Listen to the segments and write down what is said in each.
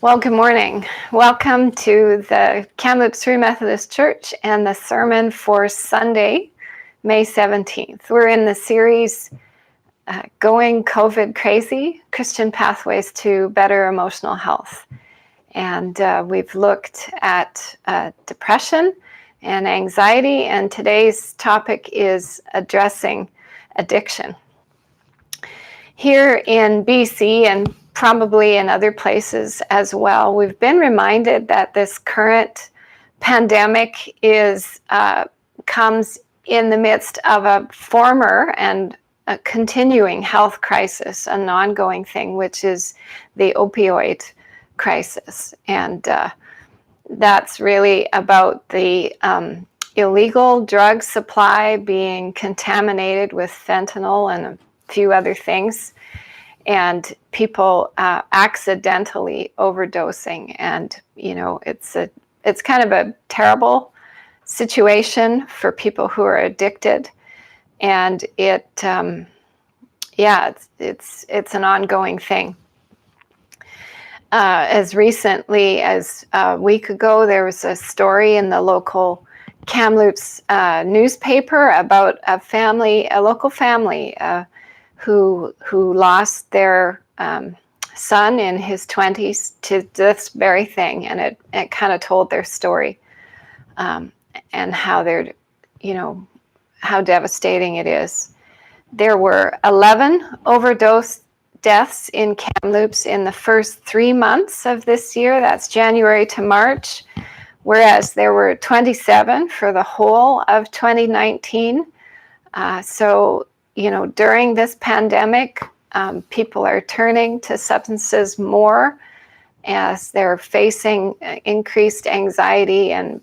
Well, good morning. Welcome to the Kamloops Free Methodist Church and the sermon for Sunday, May 17th. We're in the series Going COVID Crazy, Christian Pathways to Better Emotional Health. And we've looked at depression and anxiety, and today's topic is addressing addiction. Here in BC and probably in other places as well, we've been reminded that this current pandemic comes in the midst of a former and a continuing health crisis, an ongoing thing, which is the opioid crisis. And that's really about the illegal drug supply being contaminated with fentanyl and a few other things, and people accidentally overdosing. And it's kind of a terrible situation for people who are addicted, and it's an ongoing thing. As recently as a week ago, there was a story in the local Kamloops newspaper about a local family who lost their son in his 20s to this very thing, and it kind of told their story, and how how devastating it is. There were 11 overdose deaths in Kamloops in the first 3 months of this year. That's January to March, whereas there were 27 for the whole of 2019. During this pandemic, people are turning to substances more as they're facing increased anxiety and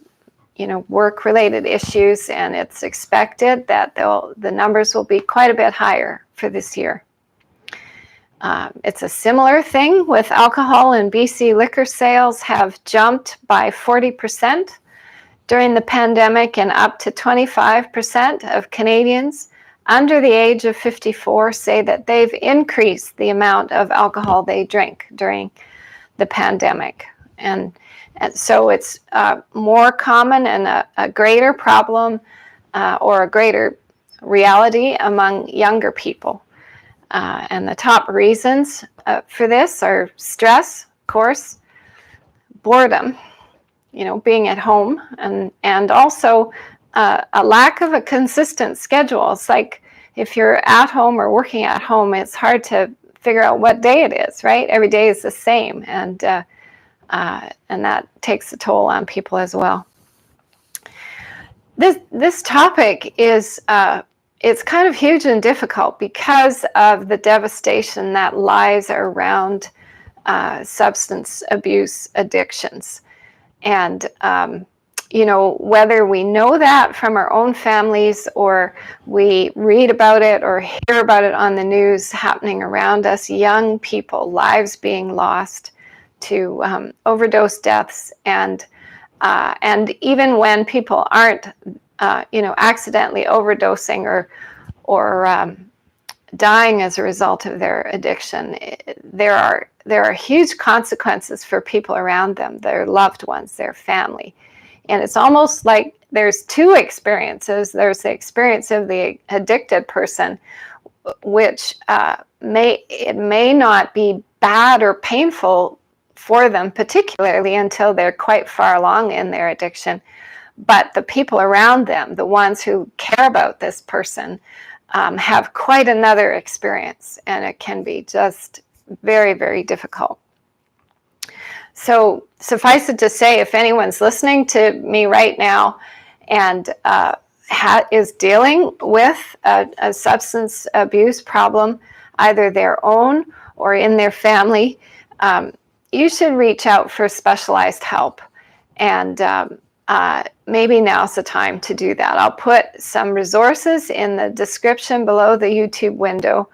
work-related issues, and it's expected that the numbers will be quite a bit higher for this year. It's a similar thing with alcohol, and BC liquor sales have jumped by 40% during the pandemic, and up to 25% of Canadians under the age of 54 say that they've increased the amount of alcohol they drink during the pandemic. And so it's more common and a greater problem or a greater reality among younger people. And the top reasons for this are stress, of course, boredom, being at home, and also a lack of a consistent schedule. It's like if you're at home or working at home, it's hard to figure out what day it is, right? Every day is the same, and that takes a toll on people as well. This topic is it's kind of huge and difficult because of the devastation that lies around substance abuse addictions. And whether we know that from our own families, or we read about it or hear about it on the news happening around us, young people, lives being lost to overdose deaths, and even when people aren't accidentally overdosing or dying as a result of their addiction, there are huge consequences for people around them, their loved ones, their family. And it's almost like there's two experiences. There's the experience of the addicted person, which may not be bad or painful for them particularly until they're quite far along in their addiction. But the people around them, the ones who care about this person, have quite another experience, and it can be just very, very difficult. So suffice it to say, if anyone's listening to me right now and is dealing with a substance abuse problem, either their own or in their family, you should reach out for specialized help. And maybe now's the time to do that. I'll put some resources in the description below the YouTube window,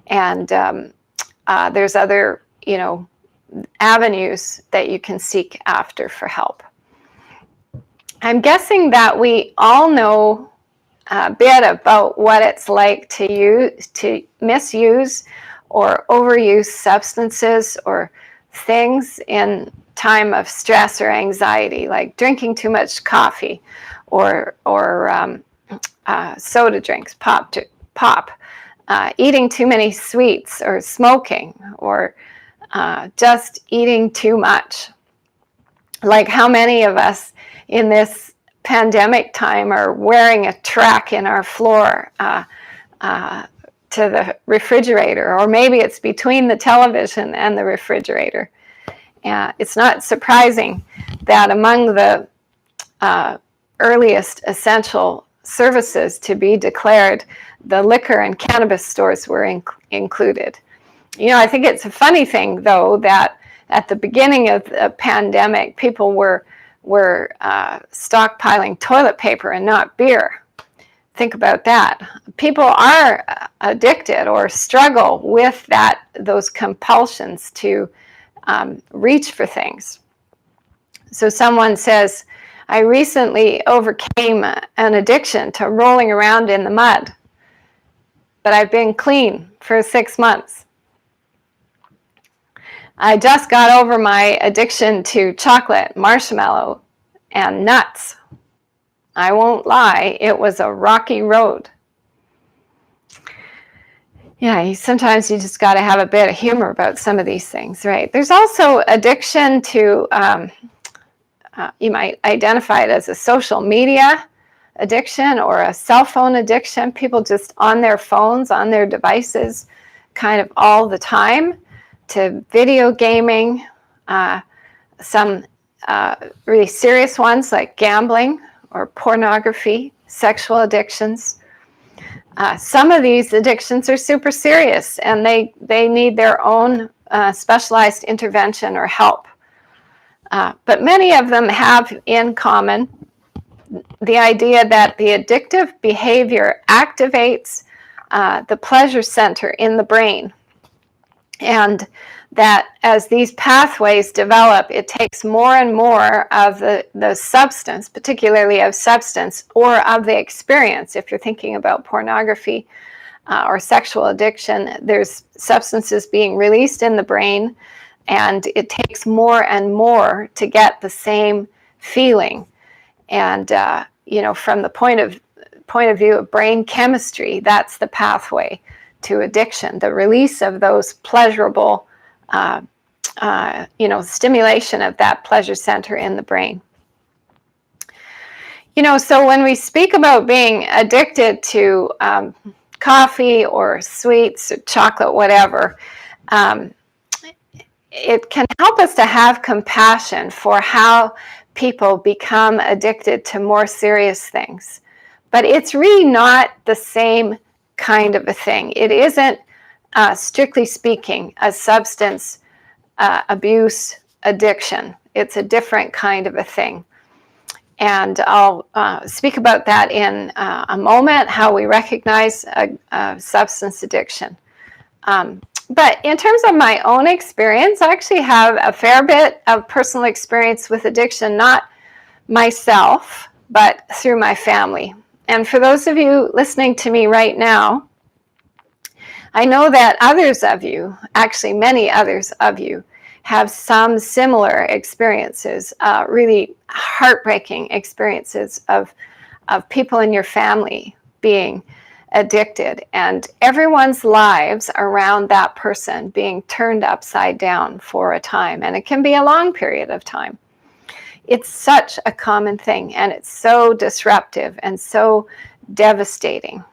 and there's other, avenues that you can seek after for help. I'm guessing that we all know a bit about what it's like to misuse or overuse substances, or things in time of stress or anxiety, like drinking too much coffee or soda drinks, pop, eating too many sweets, or smoking, or just eating too much. Like, how many of us in this pandemic time are wearing a track in our floor to the refrigerator, or maybe it's between the television and the refrigerator. It's not surprising that among the earliest essential services to be declared, the liquor and cannabis stores were included. I think it's a funny thing, though, that at the beginning of the pandemic, people were stockpiling toilet paper and not beer. Think about that. People are addicted or struggle with those compulsions to reach for things. So someone says, I recently overcame an addiction to rolling around in the mud, but I've been clean for 6 months. I just got over my addiction to chocolate, marshmallow, and nuts. I won't lie, it was a rocky road. Yeah, sometimes you just got to have a bit of humor about some of these things, right? There's also addiction to, you might identify it as a social media addiction or a cell phone addiction. People just on their phones, on their devices, kind of all the time, to video gaming, some really serious ones like gambling or pornography, sexual addictions. Some of these addictions are super serious, and they need their own specialized intervention or help. But many of them have in common the idea that the addictive behavior activates the pleasure center in the brain, and that as these pathways develop, it takes more and more of the substance, particularly of substance, or of the experience. If you're thinking about pornography or sexual addiction, there's substances being released in the brain, and it takes more and more to get the same feeling. And from the point of view of brain chemistry, that's the pathway to addiction, the release of those pleasurable stimulation of that pleasure center in the brain. So when we speak about being addicted to coffee or sweets or chocolate, whatever, it can help us to have compassion for how people become addicted to more serious things. But it's really not the same kind of a thing. It isn't, strictly speaking, a substance abuse addiction. It's a different kind of a thing. And I'll speak about that in a moment, how we recognize a substance addiction. But in terms of my own experience, I actually have a fair bit of personal experience with addiction, not myself, but through my family. And for those of you listening to me right now, I know that others of you, actually many others of you, have some similar experiences, really heartbreaking experiences of people in your family being addicted, and everyone's lives around that person being turned upside down for a time, and it can be a long period of time. It's such a common thing, and it's so disruptive and so devastating,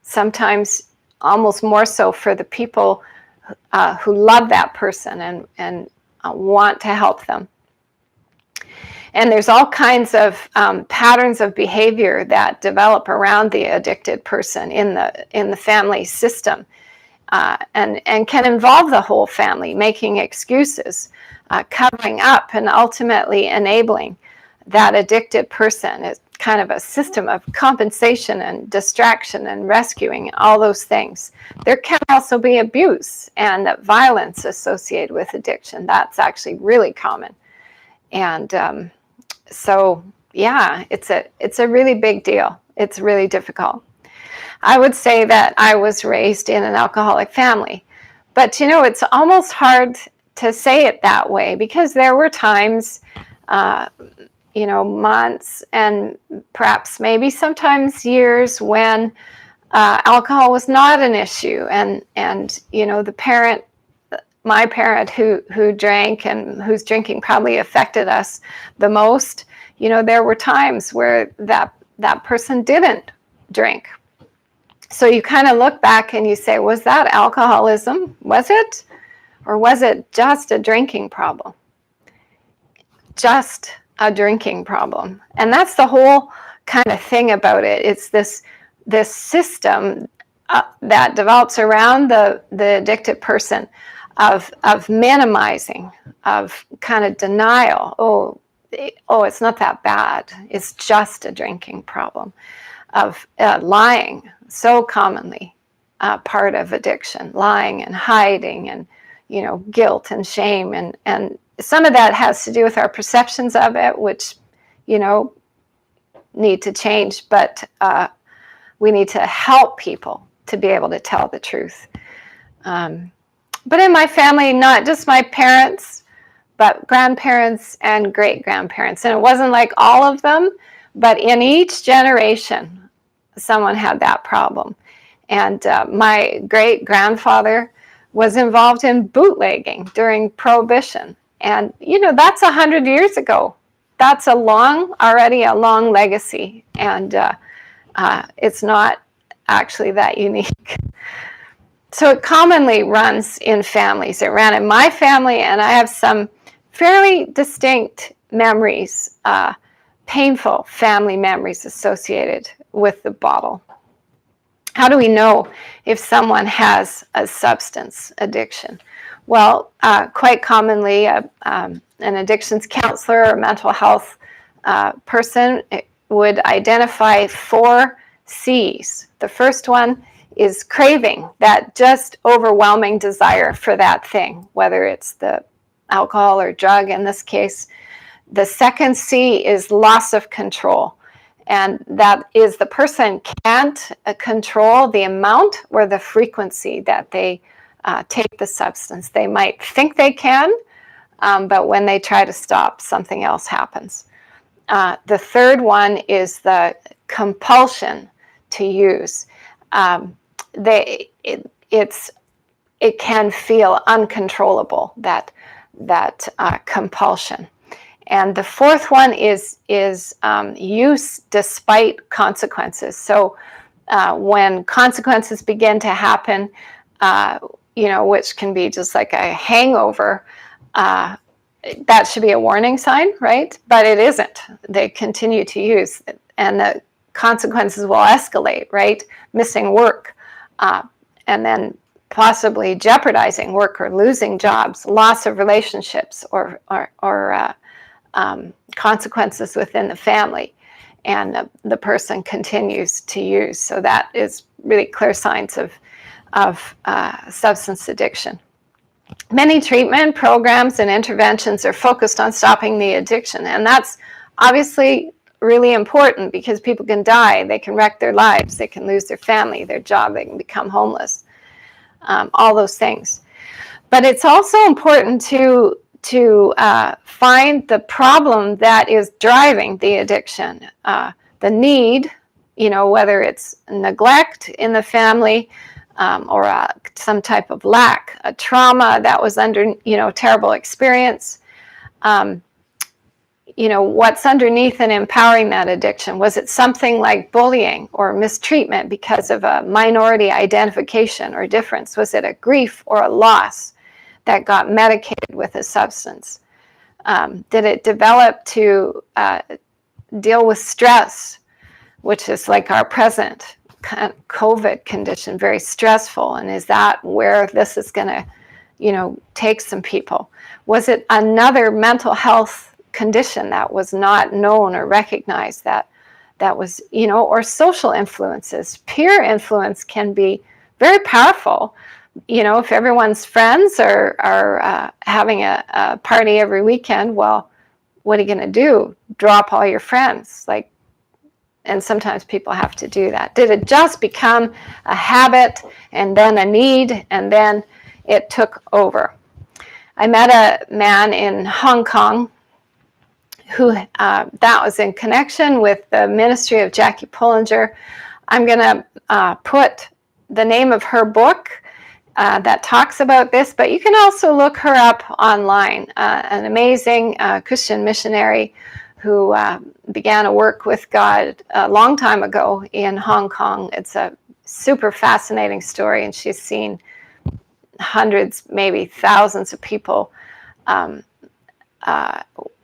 sometimes almost more so for the people who love that person and want to help them. And there's all kinds of patterns of behavior that develop around the addicted person in the family system, and can involve the whole family making excuses, covering up, and ultimately enabling that addicted person. It's kind of a system of compensation and distraction and rescuing, all those things. There can also be abuse and violence associated with addiction. That's actually really common. And so, yeah, it's a really big deal. It's really difficult. I would say that I was raised in an alcoholic family, but it's almost hard to say it that way, because there were times, months and perhaps maybe sometimes years when alcohol was not an issue, and my parent who drank and whose drinking probably affected us the most, there were times where that person didn't drink. So you kind of look back and you say, was that alcoholism? Was it? Or was it just a drinking problem? Just a drinking problem. And that's the whole kind of thing about it. It's this system that develops around the addicted person of minimizing, of kind of denial. Oh, it's not that bad. It's just a drinking problem. Of lying, so commonly part of addiction, lying and hiding and, guilt and shame. And some of that has to do with our perceptions of it, which, need to change. But we need to help people to be able to tell the truth. But in my family, not just my parents, but grandparents and great-grandparents. And it wasn't like all of them, but in each generation, someone had that problem. And my great-grandfather was involved in bootlegging during Prohibition. And, that's 100 years ago. That's already a long legacy. And it's not actually that unique. So it commonly runs in families. It ran in my family, and I have some fairly distinct memories, painful family memories associated with the bottle. How do we know if someone has a substance addiction? Well, quite commonly, an addictions counselor or mental health person would identify 4 C's. The first one is craving, that just overwhelming desire for that thing, whether it's the alcohol or drug in this case. The second C is loss of control. And that is the person can't control the amount or the frequency that they take the substance. They might think they can, but when they try to stop, something else happens. The third one is the compulsion to use. It can feel uncontrollable, that compulsion. And the fourth one is use despite consequences. So when consequences begin to happen, which can be just like a hangover, that should be a warning sign, right? But it isn't. They continue to use, and the consequences will escalate, right? Missing work, and then possibly jeopardizing work or losing jobs, loss of relationships, or consequences within the family, and the person continues to use. So that is really clear signs of substance addiction. Many treatment programs and interventions are focused on stopping the addiction, and that's obviously really important because people can die, they can wreck their lives, they can lose their family, their job, they can become homeless, all those things. But it's also important to find the problem that is driving the addiction, the need, whether it's neglect in the family, or some type of lack, a trauma that was under, terrible experience. What's underneath and empowering that addiction? Was it something like bullying or mistreatment because of a minority identification or difference? Was it a grief or a loss that got medicated with a substance? Did it develop to deal with stress, which is like our present kind of COVID condition, very stressful? And is that where this is going to, take some people? Was it another mental health condition that was not known or recognized that was, or social influences? Peer influence can be very powerful. If everyone's friends are having a party every weekend, well, what are you going to do? Drop all your friends? And sometimes people have to do that. Did it just become a habit and then a need and then it took over? I met a man in Hong Kong who, that was in connection with the ministry of Jackie Pullinger. I'm going to put the name of her book that talks about this, but you can also look her up online. An amazing Christian missionary who began a work with God a long time ago in Hong Kong. It's a super fascinating story, and she's seen hundreds, maybe thousands of people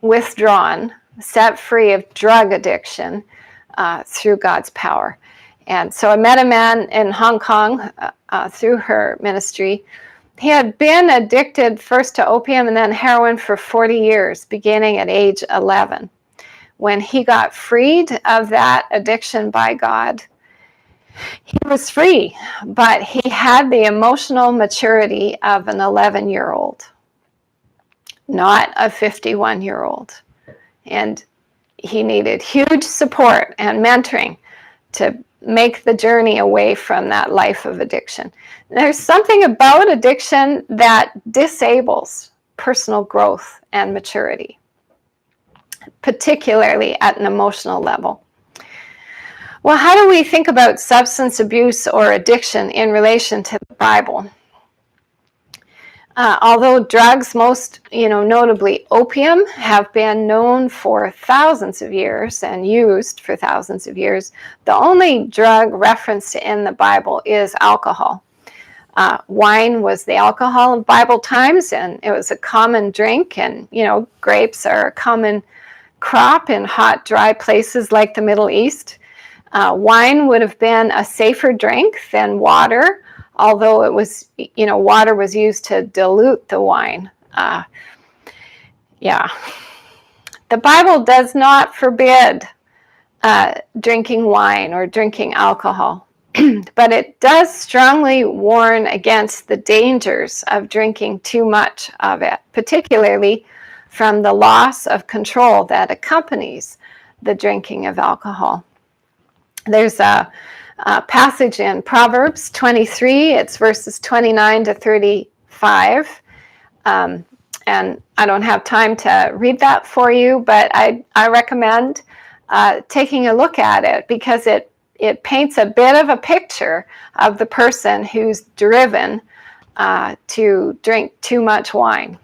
withdrawn, set free of drug addiction through God's power. And so I met a man in Hong Kong through her ministry. He had been addicted first to opium and then heroin for 40 years, beginning at age 11. When he got freed of that addiction by God, he was free, but he had the emotional maturity of an 11-year-old, not a 51-year-old. And he needed huge support and mentoring to make the journey away from that life of addiction. There's something about addiction that disables personal growth and maturity, particularly at an emotional level. Well, how do we think about substance abuse or addiction in relation to the Bible? Although drugs, most notably opium, have been known for thousands of years and used for thousands of years, the only drug referenced in the Bible is alcohol. Wine was the alcohol of Bible times, and it was a common drink, and grapes are a common crop in hot, dry places like the Middle East. Wine would have been a safer drink than water, although it was, water was used to dilute the wine. The Bible does not forbid drinking wine or drinking alcohol, but it does strongly warn against the dangers of drinking too much of it, particularly from the loss of control that accompanies the drinking of alcohol. There's a passage in Proverbs 23, it's verses 29 to 35, and I don't have time to read that for you, but I recommend taking a look at it, because it paints a bit of a picture of the person who's driven to drink too much wine.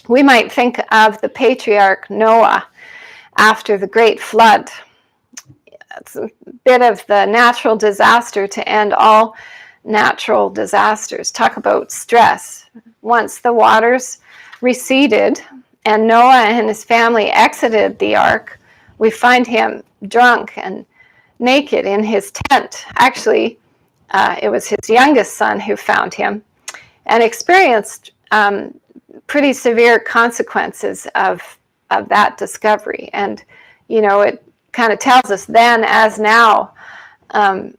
We might think of the patriarch Noah after the great flood. It's a bit of the natural disaster to end all natural disasters. Talk about stress. Once the waters receded and Noah and his family exited the ark, we find him drunk and naked in his tent. Actually, it was his youngest son who found him and experienced pretty severe consequences of that discovery. And, it kind of tells us then as now,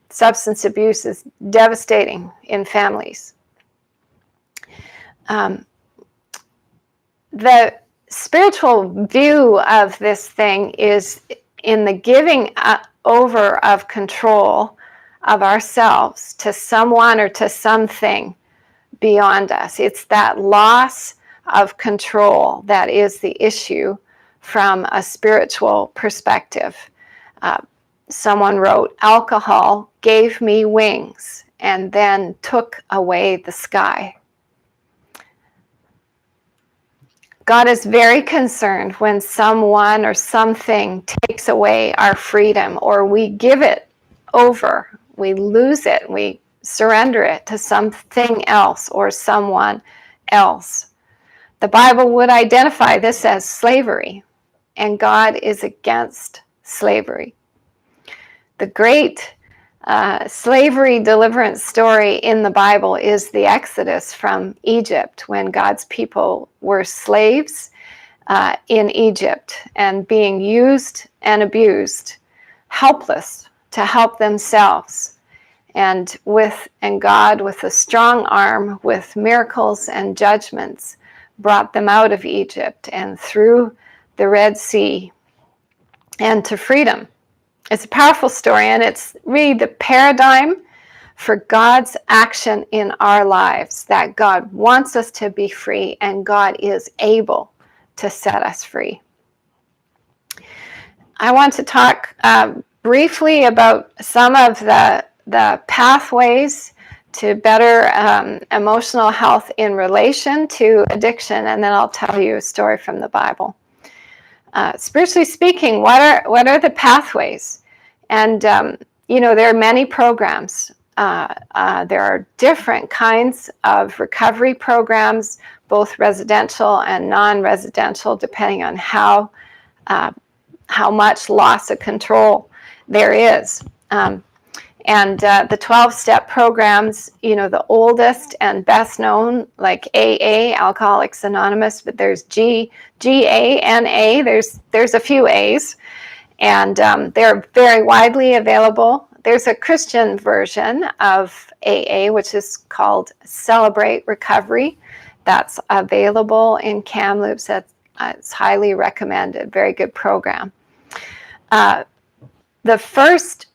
substance abuse is devastating in families. The spiritual view of this thing is in the giving over of control of ourselves to someone or to something beyond us. It's that loss of control that is the issue from a spiritual perspective. Someone wrote, "Alcohol gave me wings and then took away the sky." God is very concerned when someone or something takes away our freedom, or we give it over, we lose it, we surrender it to something else or someone else. The Bible would identify this as slavery, and God is against slavery. The great slavery deliverance story in the Bible is the Exodus from Egypt, when God's people were slaves in Egypt and being used and abused, helpless to help themselves. And God, with a strong arm, with miracles and judgments, brought them out of Egypt and through the Red Sea and to freedom. It's a powerful story, and it's really the paradigm for God's action in our lives, that God wants us to be free and God is able to set us free. I want to talk briefly about some of the pathways to better emotional health in relation to addiction, and then I'll tell you a story from the Bible. Spiritually speaking, what are the pathways? And there are many programs. There are different kinds of recovery programs, both residential and non-residential, depending on how much loss of control there is. And the 12-step programs, the oldest and best known, like AA, Alcoholics Anonymous, but there's GA, NA, there's a few A's, and they're very widely available. There's a Christian version of AA, which is called Celebrate Recovery. That's available in Kamloops. It's highly recommended. Very good program. The first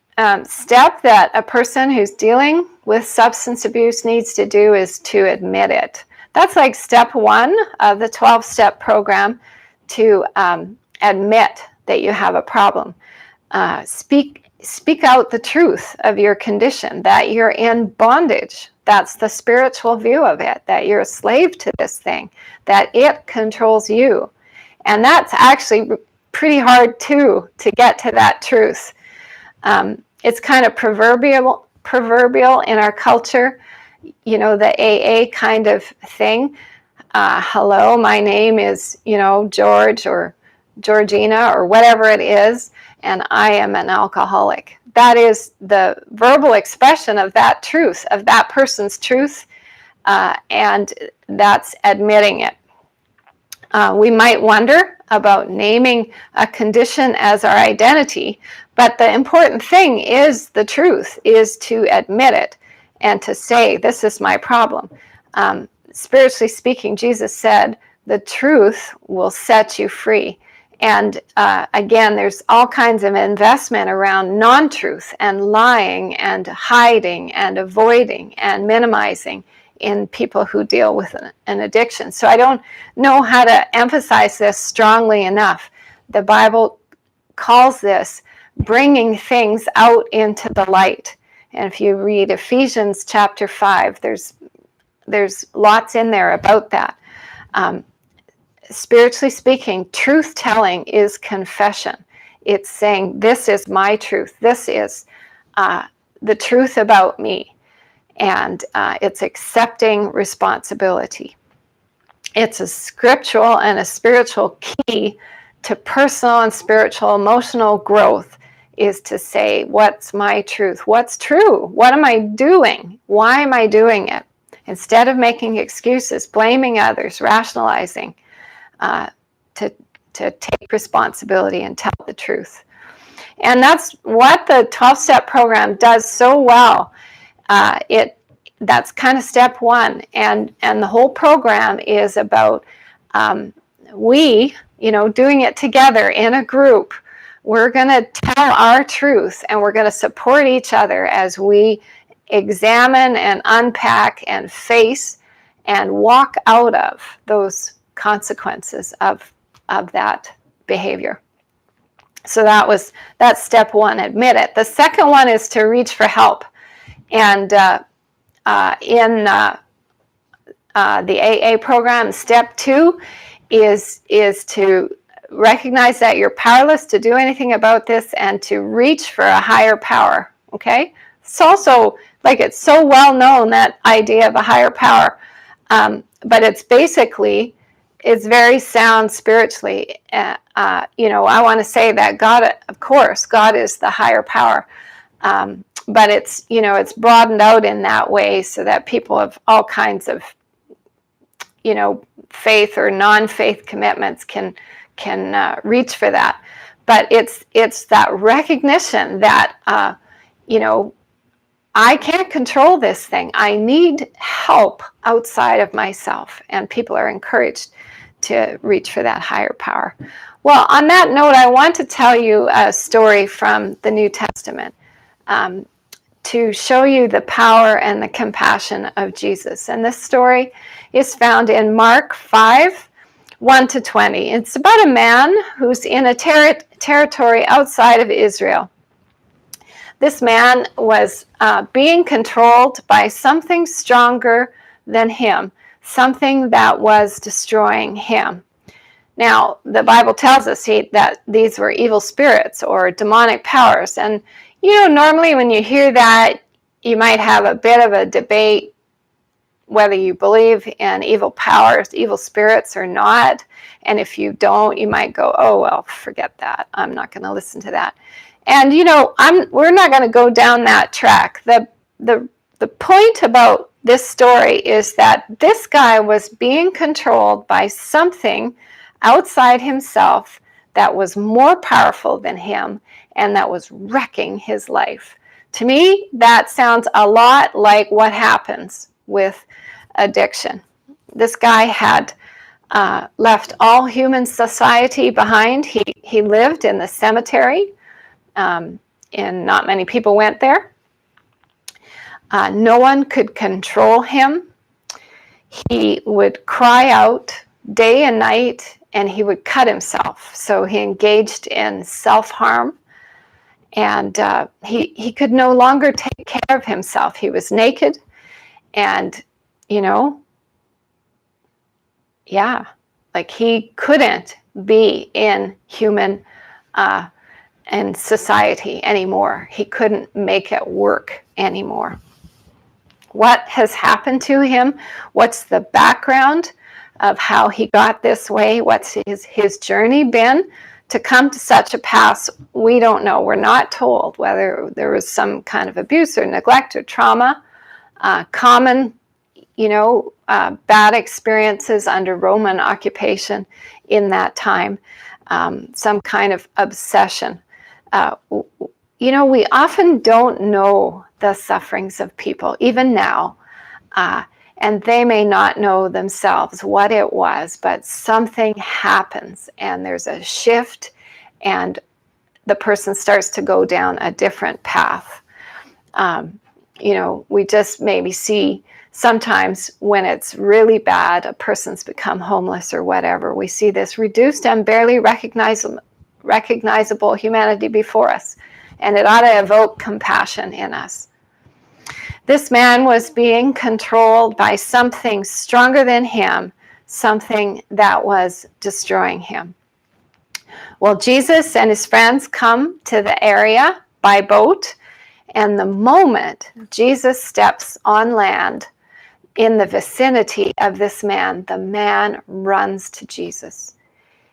step that a person who's dealing with substance abuse needs to do is to admit it. That's like step one of the 12-step program, to admit that you have a problem. Speak out the truth of your condition, that you're in bondage. That's the spiritual view of it, that you're a slave to this thing, that it controls you. And that's actually pretty hard too, to get to that truth. It's kind of proverbial in our culture, the AA kind of thing. Hello, my name is, George or Georgina or whatever it is, and I am an alcoholic. That is the verbal expression of that truth, of that person's truth, and that's admitting it. We might wonder about naming a condition as our identity, but the important thing is the truth, is to admit it and to say, this is my problem. Spiritually speaking, Jesus said, the truth will set you free. And again, there's all kinds of investment around non-truth and lying and hiding and avoiding and minimizing in people who deal with an addiction. So I don't know how to emphasize this strongly enough. The Bible calls this bringing things out into the light. And if you read Ephesians chapter 5, there's lots in there about that. Spiritually speaking, truth-telling is confession. It's saying, this is my truth. This is the truth about me. And it's accepting responsibility. It's a scriptural and a spiritual key to personal and spiritual emotional growth, is to say, what's my truth? What's true? What am I doing? Why am I doing it? Instead of making excuses, blaming others, rationalizing, to take responsibility and tell the truth. And that's what the 12-step program does so well. That's kind of step one, and the whole program is about we, doing it together in a group. We're going to tell our truth, and we're going to support each other as we examine and unpack and face and walk out of those consequences of that behavior. So that's step one, admit it. The second one is to reach for help. And in the AA program, step two is to recognize that you're powerless to do anything about this and to reach for a higher power. Okay? It's also, it's so well known, that idea of a higher power. But it's very sound spiritually. I want to say that God, of course, God is the higher power. But it's broadened out in that way so that people of all kinds of, faith or non-faith commitments can reach for that. But it's that recognition that, I can't control this thing. I need help outside of myself. And people are encouraged to reach for that higher power. Well, on that note, I want to tell you a story from the New Testament. to show you the power and the compassion of Jesus. And this story is found in Mark 5, 1 to 20. It's about a man who's in a territory outside of Israel. This man was being controlled by something stronger than him, something that was destroying him. Now, the Bible tells us that these were evil spirits or demonic powers. And, normally when you hear that, you might have a bit of a debate whether you believe in evil powers, evil spirits or not. And if you don't, you might go, oh, well, forget that. I'm not going to listen to that. And, we're not going to go down that track. The point about this story is that this guy was being controlled by something outside himself that was more powerful than him and that was wrecking his life. To me, that sounds a lot like what happens with addiction. This guy had left all human society behind. He lived in the cemetery, and not many people went there. No one could control him. He would cry out day and night, and he would cut himself. So he engaged in self-harm, and he could no longer take care of himself. He was naked, and he couldn't be in human and society anymore. He couldn't make it work anymore. What has happened to him? What's the background of how he got this way? What's his journey been to come to such a pass? We don't know. We're not told whether there was some kind of abuse or neglect or trauma, common, bad experiences under Roman occupation in that time, some kind of obsession. We often don't know the sufferings of people, even now, and they may not know themselves what it was, but something happens and there's a shift and the person starts to go down a different path. We just maybe see sometimes when it's really bad, a person's become homeless or whatever, we see this reduced and barely recognizable humanity before us, and it ought to evoke compassion in us. This man was being controlled by something stronger than him, something that was destroying him. Well, Jesus and his friends come to the area by boat, and the moment Jesus steps on land in the vicinity of this man, the man runs to Jesus.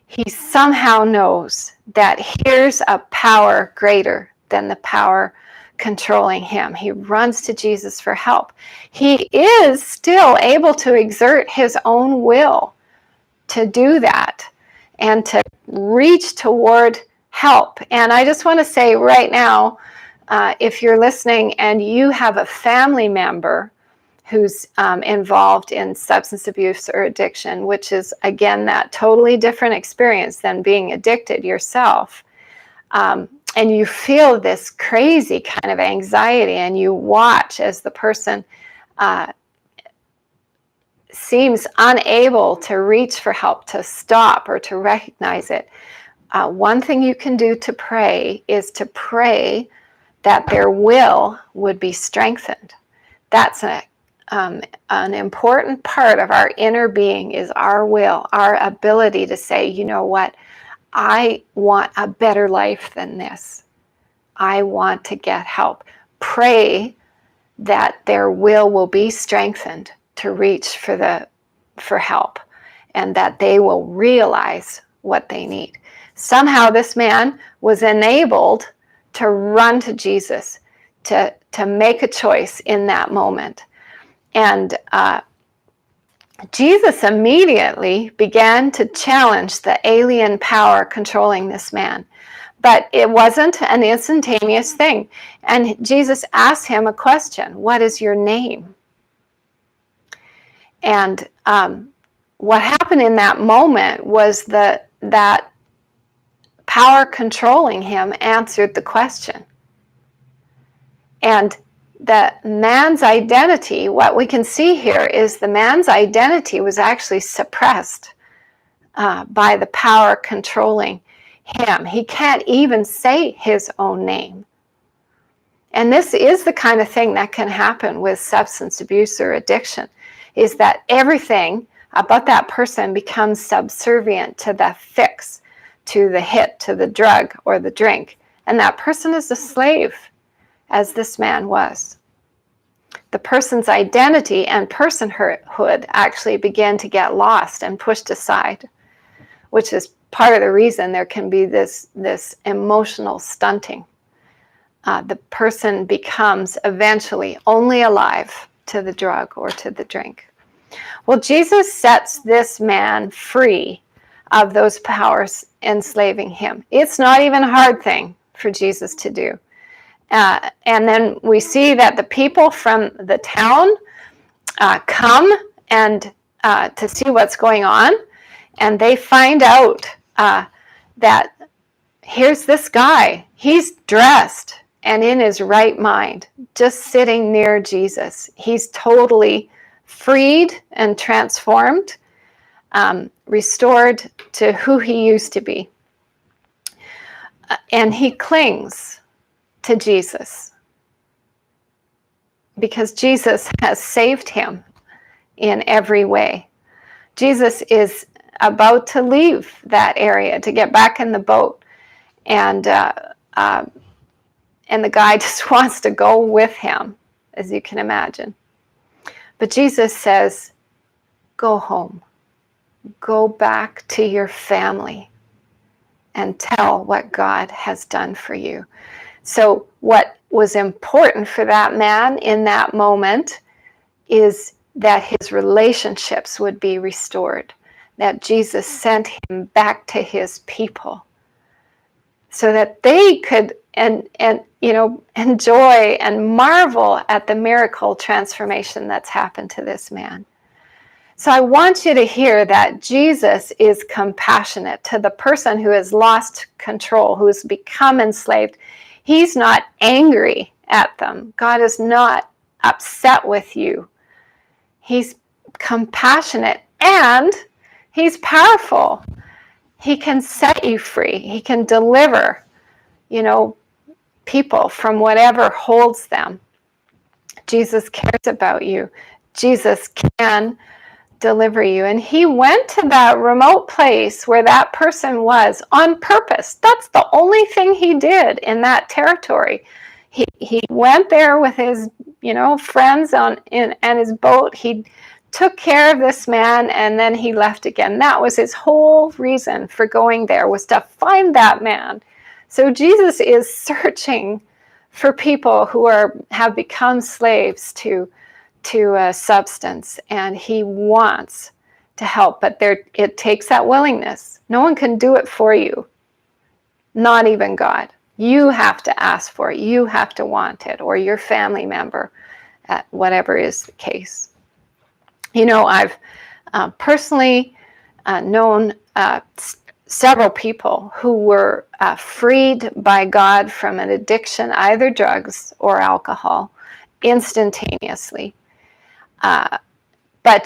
He somehow knows that here's a power greater than the power controlling him. He runs to Jesus for help. He is still able to exert his own will to do that and to reach toward help. And I just want to say right now, if you're listening and you have a family member who's involved in substance abuse or addiction, which is, again, that totally different experience than being addicted yourself, and you feel this crazy kind of anxiety and you watch as the person seems unable to reach for help, to stop or to recognize it, one thing you can do to pray is to pray that their will would be strengthened. That's an important part of our inner being, is our will, our ability to say, you know what, I want a better life than this. I want to get help. Pray that their will be strengthened to reach for help, and that they will realize what they need. Somehow this man was enabled to run to Jesus, to make a choice in that moment. And Jesus immediately began to challenge the alien power controlling this man. But it wasn't an instantaneous thing. And Jesus asked him a question: what is your name? And what happened in that moment was that power controlling him answered the question. And the man's identity, what we can see here is the man's identity was actually suppressed by the power controlling him. He can't even say his own name. And this is the kind of thing that can happen with substance abuse or addiction, is that everything about that person becomes subservient to the fix, to the hit, to the drug or the drink. And that person is a slave, as this man was. The person's identity and personhood actually begin to get lost and pushed aside, which is part of the reason there can be this emotional stunting. The person becomes eventually only alive to the drug or to the drink. Well, Jesus sets this man free of those powers enslaving him. It's not even a hard thing for Jesus to do. And then we see that the people from the town come and to see what's going on, and they find out that here's this guy. He's dressed and in his right mind, just sitting near Jesus. He's totally freed and transformed, restored to who he used to be. And he clings to Jesus because Jesus has saved him in every way. Jesus is about to leave that area to get back in the boat, and the guy just wants to go with him, as you can imagine. But Jesus says, go home, go back to your family and tell what God has done for you. So what was important for that man in that moment is that his relationships would be restored, that Jesus sent him back to his people so that they could enjoy and marvel at the miracle transformation that's happened to this man. So I want you to hear that Jesus is compassionate to the person who has lost control, who has become enslaved. He's not angry at them. God is not upset with you. He's compassionate and he's powerful. He can set you free. He can deliver, people from whatever holds them. Jesus cares about you. Jesus can deliver you. And he went to that remote place where that person was on purpose. That's the only thing he did in that territory. He went there with his, friends and his boat. He took care of this man, and then he left again. That was his whole reason for going there, was to find that man. So Jesus is searching for people who have become slaves to substance, and he wants to help, but it takes that willingness. No one can do it for you, not even God. You have to ask for it. You have to want it, or your family member, whatever is the case. I've personally known several people who were freed by God from an addiction, either drugs or alcohol, instantaneously. But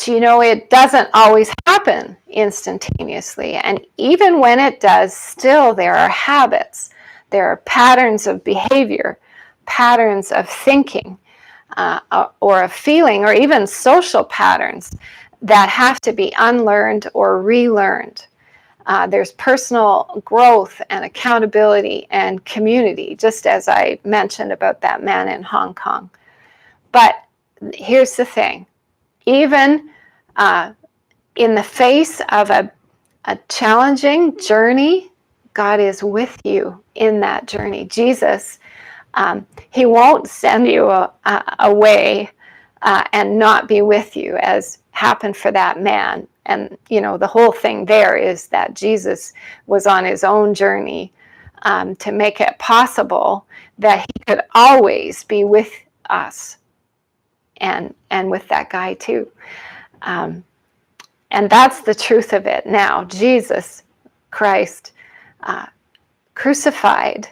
it doesn't always happen instantaneously. And even when it does, still there are habits. There are patterns of behavior, patterns of thinking, or of feeling, or even social patterns that have to be unlearned or relearned. There's personal growth and accountability and community, just as I mentioned about that man in Hong Kong. But here's the thing. Even in the face of a challenging journey, God is with you in that journey. Jesus, he won't send you away and not be with you, as happened for that man. And, the whole thing there is that Jesus was on his own journey to make it possible that he could always be with us. And with that guy too. And that's the truth of it. Now, Jesus Christ, crucified,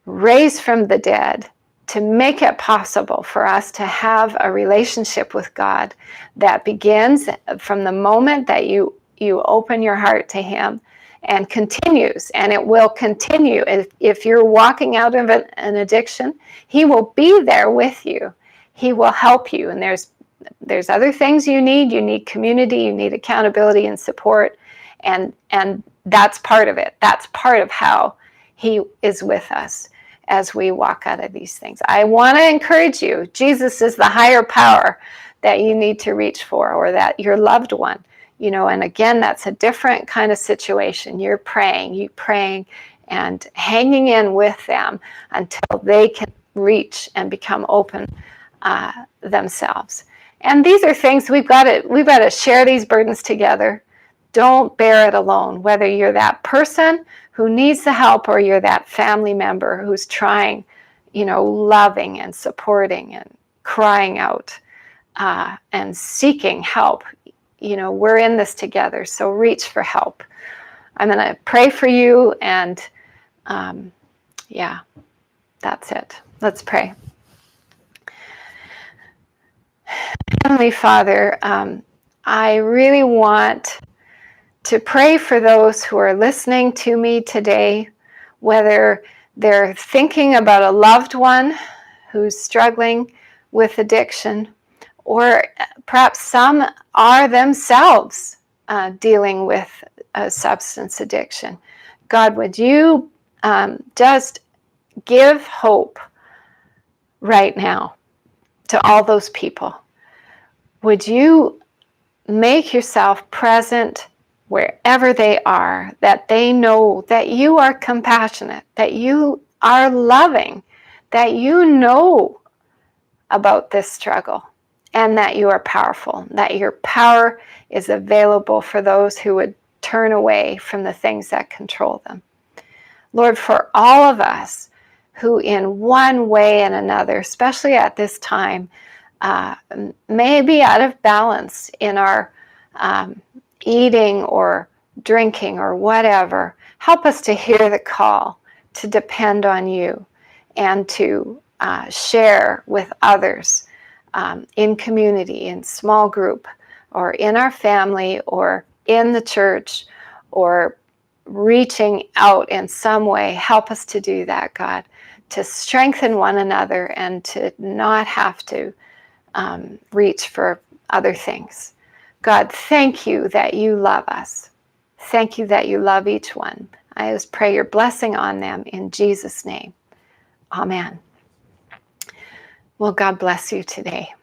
raised from the dead, to make it possible for us to have a relationship with God that begins from the moment that you open your heart to Him and continues, and it will continue. If you're walking out of an addiction, He will be there with you. He will help you, and there's other things you need. You need community, you need accountability and support, and that's part of it. That's part of how He is with us as we walk out of these things. I want to encourage you. Jesus is the higher power that you need to reach for, or that your loved one, and again, that's a different kind of situation. You're praying and hanging in with them until they can reach and become open themselves. And these are things we've got to share these burdens together. Don't bear it alone, whether you're that person who needs the help or you're that family member who's trying, loving and supporting and crying out and seeking help. We're in this together, so reach for help. I'm going to pray for you, and that's it. Let's pray. Heavenly Father, I really want to pray for those who are listening to me today, whether they're thinking about a loved one who's struggling with addiction, or perhaps some are themselves dealing with a substance addiction. God, would you just give hope right now to all those people? Would you make yourself present wherever they are, that they know that you are compassionate, that you are loving, that you know about this struggle, and that you are powerful, that your power is available for those who would turn away from the things that control them. Lord, for all of us who in one way and another, especially at this time, may be out of balance in our eating or drinking or whatever, help us to hear the call to depend on you and to share with others in community, in small group, or in our family, or in the church, or reaching out in some way. Help us to do that, God, to strengthen one another and to not have to reach for other things. God, thank you that you love us. Thank you that you love each one. I just pray your blessing on them in Jesus' name. Amen. Well, God bless you today.